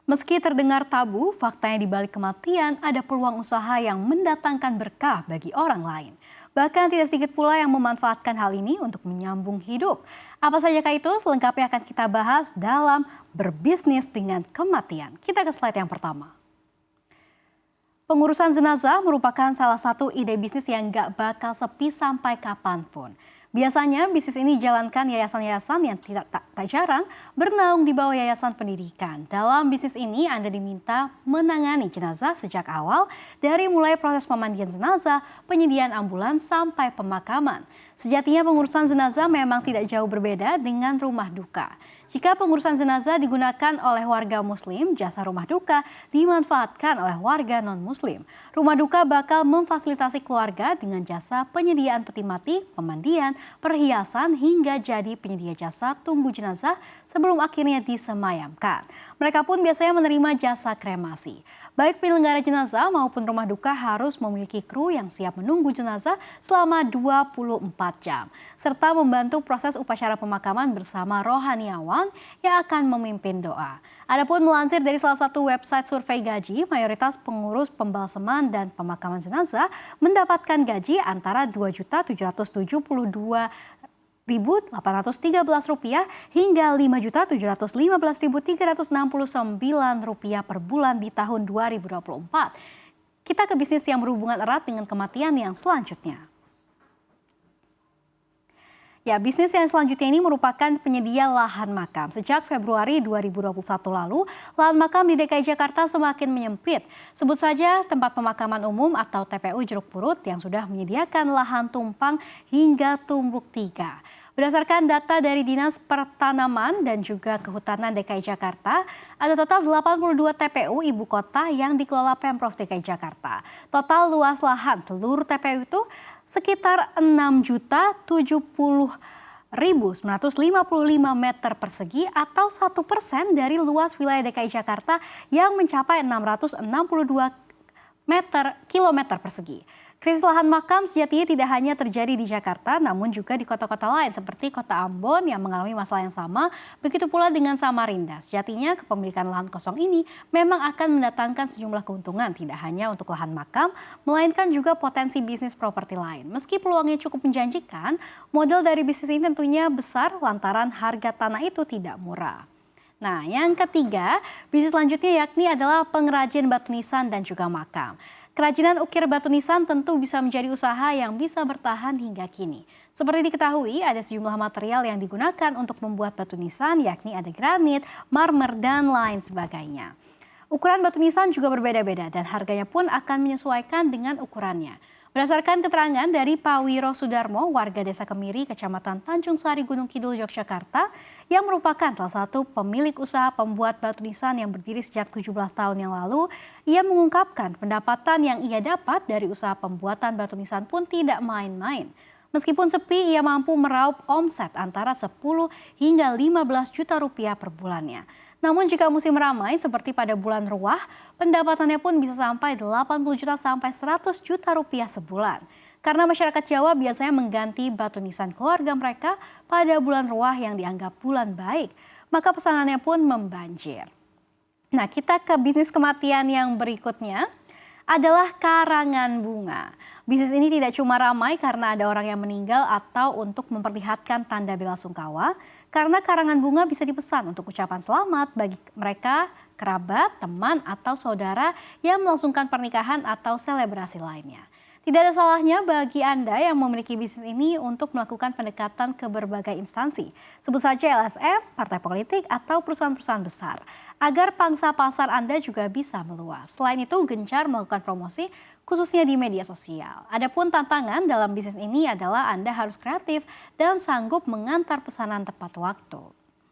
Meski terdengar tabu, faktanya di balik kematian ada peluang usaha yang mendatangkan berkah bagi orang lain. Bahkan tidak sedikit pula yang memanfaatkan hal ini untuk menyambung hidup. Apa saja itu? Selengkapnya akan kita bahas dalam Berbisnis dengan Kematian. Kita ke slide yang pertama. Pengurusan jenazah merupakan salah satu ide bisnis yang gak bakal sepi sampai kapanpun. Biasanya bisnis ini dijalankan yayasan-yayasan yang tak jarang bernaung di bawah yayasan pendidikan. Dalam bisnis ini Anda diminta menangani jenazah sejak awal dari mulai proses pemandian jenazah, penyediaan ambulans sampai pemakaman. Sejatinya pengurusan jenazah memang tidak jauh berbeda dengan rumah duka. Jika pengurusan jenazah digunakan oleh warga muslim, jasa rumah duka dimanfaatkan oleh warga non-muslim. Rumah duka bakal memfasilitasi keluarga dengan jasa penyediaan peti mati, pemandian, perhiasan hingga jadi penyedia jasa tunggu jenazah sebelum akhirnya disemayamkan. Mereka pun biasanya menerima jasa kremasi. Baik penyelenggara jenazah maupun rumah duka harus memiliki kru yang siap menunggu jenazah selama 24 jam. Serta membantu proses upacara pemakaman bersama rohaniawan yang akan memimpin doa. Adapun melansir dari salah satu website survei gaji, mayoritas pengurus pembalseman dan pemakaman jenazah mendapatkan gaji antara Rp2.772.813 hingga Rp5.715.369 per bulan di tahun 2024. Kita ke bisnis yang berhubungan erat dengan kematian yang selanjutnya. Ya, bisnis yang selanjutnya ini merupakan penyedia lahan makam. Sejak Februari 2021 lalu, lahan makam di DKI Jakarta semakin menyempit. Sebut saja tempat pemakaman umum atau TPU Jeruk Purut yang sudah menyediakan lahan tumpang hingga tumbuk 3. Berdasarkan data dari Dinas Pertanaman dan juga Kehutanan DKI Jakarta, ada total 82 TPU ibu kota yang dikelola Pemprov DKI Jakarta. Total luas lahan seluruh TPU itu sekitar 6.070.955 meter persegi atau 1% dari luas wilayah DKI Jakarta yang mencapai 662 kilometer persegi. Krisis lahan makam sejatinya tidak hanya terjadi di Jakarta, namun juga di kota-kota lain seperti kota Ambon yang mengalami masalah yang sama, begitu pula dengan Samarinda. Sejatinya kepemilikan lahan kosong ini memang akan mendatangkan sejumlah keuntungan, tidak hanya untuk lahan makam, melainkan juga potensi bisnis properti lain. Meski peluangnya cukup menjanjikan, modal dari bisnis ini tentunya besar lantaran harga tanah itu tidak murah. Nah, yang ketiga, bisnis selanjutnya yakni adalah pengrajin batu nisan dan juga makam. Kerajinan ukir batu nisan tentu bisa menjadi usaha yang bisa bertahan hingga kini. Seperti diketahui, ada sejumlah material yang digunakan untuk membuat batu nisan, yakni ada granit, marmer, dan lain sebagainya. Ukuran batu nisan juga berbeda-beda dan harganya pun akan menyesuaikan dengan ukurannya. Berdasarkan keterangan dari Pak Wiro Sudarmo, warga Desa Kemiri, Kecamatan Tanjung Sari, Gunung Kidul, Yogyakarta, yang merupakan salah satu pemilik usaha pembuat batu nisan yang berdiri sejak 17 tahun yang lalu, ia mengungkapkan pendapatan yang ia dapat dari usaha pembuatan batu nisan pun tidak main-main. Meskipun sepi, ia mampu meraup omset antara 10 hingga 15 juta rupiah per bulannya. Namun jika musim ramai seperti pada bulan Ruah, pendapatannya pun bisa sampai 80 juta sampai 100 juta rupiah sebulan. Karena masyarakat Jawa biasanya mengganti batu nisan keluarga mereka pada bulan Ruah yang dianggap bulan baik, maka pesanannya pun membanjir. Nah, kita ke bisnis kematian yang berikutnya adalah karangan bunga. Bisnis ini tidak cuma ramai karena ada orang yang meninggal atau untuk memperlihatkan tanda bela sungkawa, karena karangan bunga bisa dipesan untuk ucapan selamat bagi mereka, kerabat, teman, atau saudara yang melangsungkan pernikahan atau selebrasi lainnya. Tidak ada salahnya bagi Anda yang memiliki bisnis ini untuk melakukan pendekatan ke berbagai instansi. Sebut saja LSM, partai politik, atau perusahaan-perusahaan besar. Agar pangsa pasar Anda juga bisa meluas. Selain itu, gencar melakukan promosi khususnya di media sosial. Adapun tantangan dalam bisnis ini adalah Anda harus kreatif dan sanggup mengantar pesanan tepat waktu.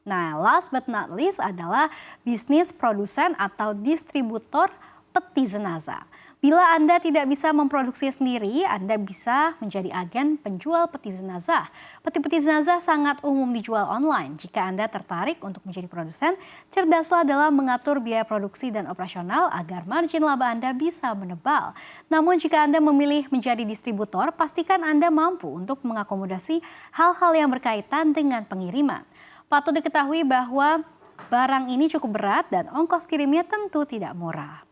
Nah, last but not least adalah bisnis produsen atau distributor peti jenazah. Bila Anda tidak bisa memproduksi sendiri, Anda bisa menjadi agen penjual peti jenazah. Peti-peti jenazah sangat umum dijual online. Jika Anda tertarik untuk menjadi produsen, cerdaslah dalam mengatur biaya produksi dan operasional agar margin laba Anda bisa menebal. Namun jika Anda memilih menjadi distributor, pastikan Anda mampu untuk mengakomodasi hal-hal yang berkaitan dengan pengiriman. Patut diketahui bahwa barang ini cukup berat dan ongkos kirimnya tentu tidak murah.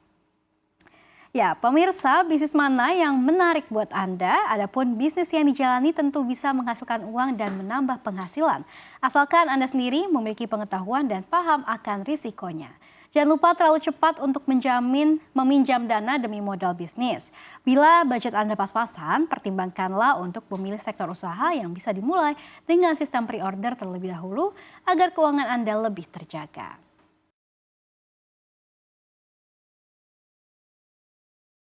Ya, pemirsa, bisnis mana yang menarik buat Anda? Adapun bisnis yang dijalani tentu bisa menghasilkan uang dan menambah penghasilan. Asalkan Anda sendiri memiliki pengetahuan dan paham akan risikonya. Jangan lupa terlalu cepat untuk meminjam dana demi modal bisnis. Bila budget Anda pas-pasan, pertimbangkanlah untuk memilih sektor usaha yang bisa dimulai dengan sistem pre-order terlebih dahulu agar keuangan Anda lebih terjaga.